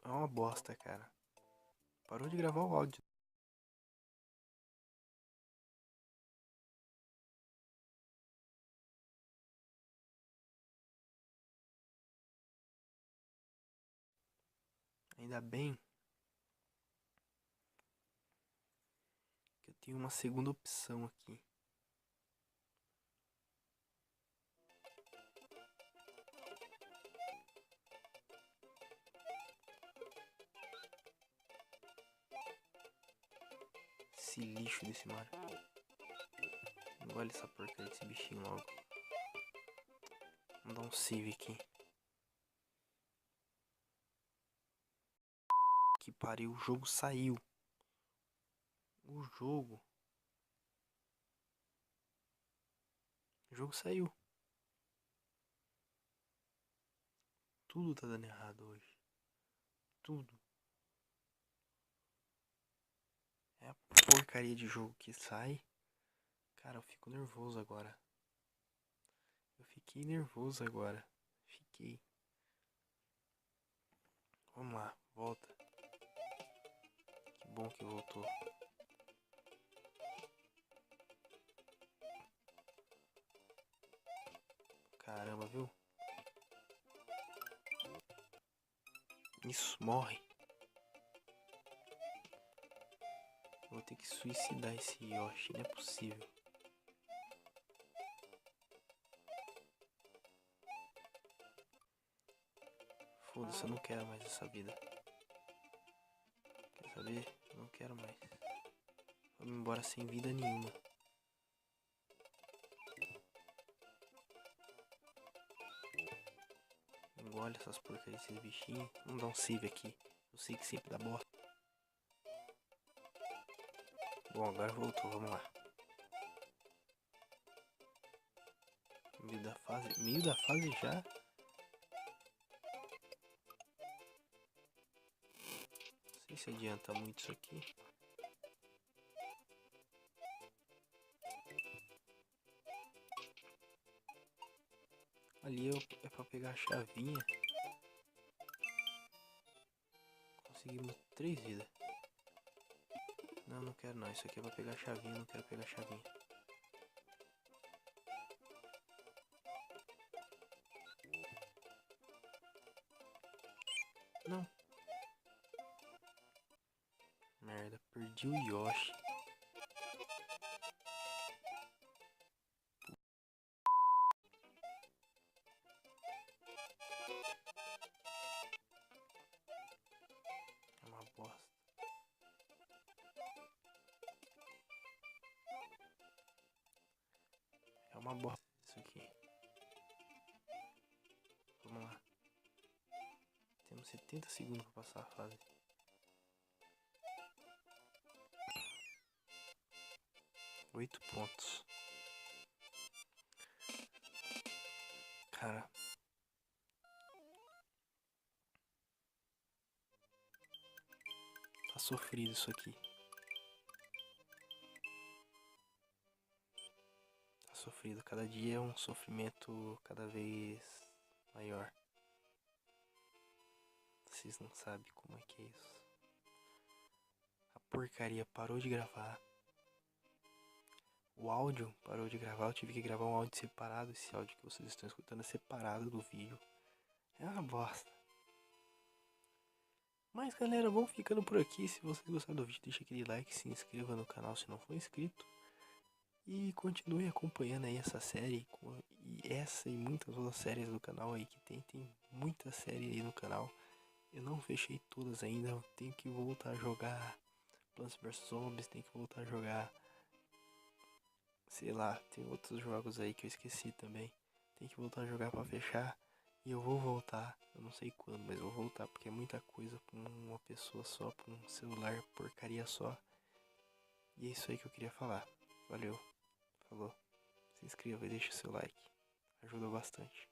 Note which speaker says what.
Speaker 1: É uma bosta, cara. Parou de gravar o áudio. Ainda bem que eu tenho uma segunda opção aqui. Esse lixo desse mar. Olha essa porcaria desse bichinho logo. Vamos dar um save aqui. Que pariu, o jogo saiu. O jogo saiu. Tudo tá dando errado hoje. Tudo. É a porcaria de jogo que sai. Cara, eu fico nervoso agora. Eu fiquei nervoso agora. Fiquei. Vamos lá, volta. Que bom que voltou. Caramba, viu? Isso, morre. Vou ter que suicidar esse Yoshi, não é possível. Foda-se, eu não quero mais essa vida. Quer saber? Não quero mais. Vamos embora sem vida nenhuma. Engole essas porcarias desses bichinhos. Vamos dar um save aqui. Eu sei que sempre dá bosta. Bom, agora voltou, vamos lá. Meio da fase já. Não sei se adianta muito isso aqui. Ali é pra pegar a chavinha. Conseguimos 3 vidas. Não, não quero não. Isso aqui é pra pegar a chavinha. Não quero pegar a chavinha. Não. Merda, perdi o Yoshi. É uma bosta. É uma bosta isso aqui. Vamos lá. Temos 70 segundos pra passar a fase. Oito pontos. Cara. Tá sofrido isso aqui. Tá sofrido. Cada dia é um sofrimento cada vez maior. Vocês não sabem como é que é isso. A porcaria parou de gravar. O áudio parou de gravar. Eu tive que gravar um áudio separado. Esse áudio que vocês estão escutando é separado do vídeo. É uma bosta. Mas galera, vamos ficando por aqui. Se vocês gostaram do vídeo, deixa aquele like, se inscreva no canal se não for inscrito. E continue acompanhando aí essa série. E essa e muitas outras séries do canal aí que tem muita série aí no canal. Eu não fechei todas ainda. Eu tenho que voltar a jogar Plants vs Zombies. Tenho que voltar a jogar, sei lá, tem outros jogos aí que eu esqueci também. Tem que voltar a jogar pra fechar. E eu vou voltar, eu não sei quando, mas eu vou voltar porque é muita coisa pra uma pessoa só, pra um celular, porcaria só. E é isso aí que eu queria falar. Valeu, falou. Se inscreva e deixa o seu like, ajuda bastante.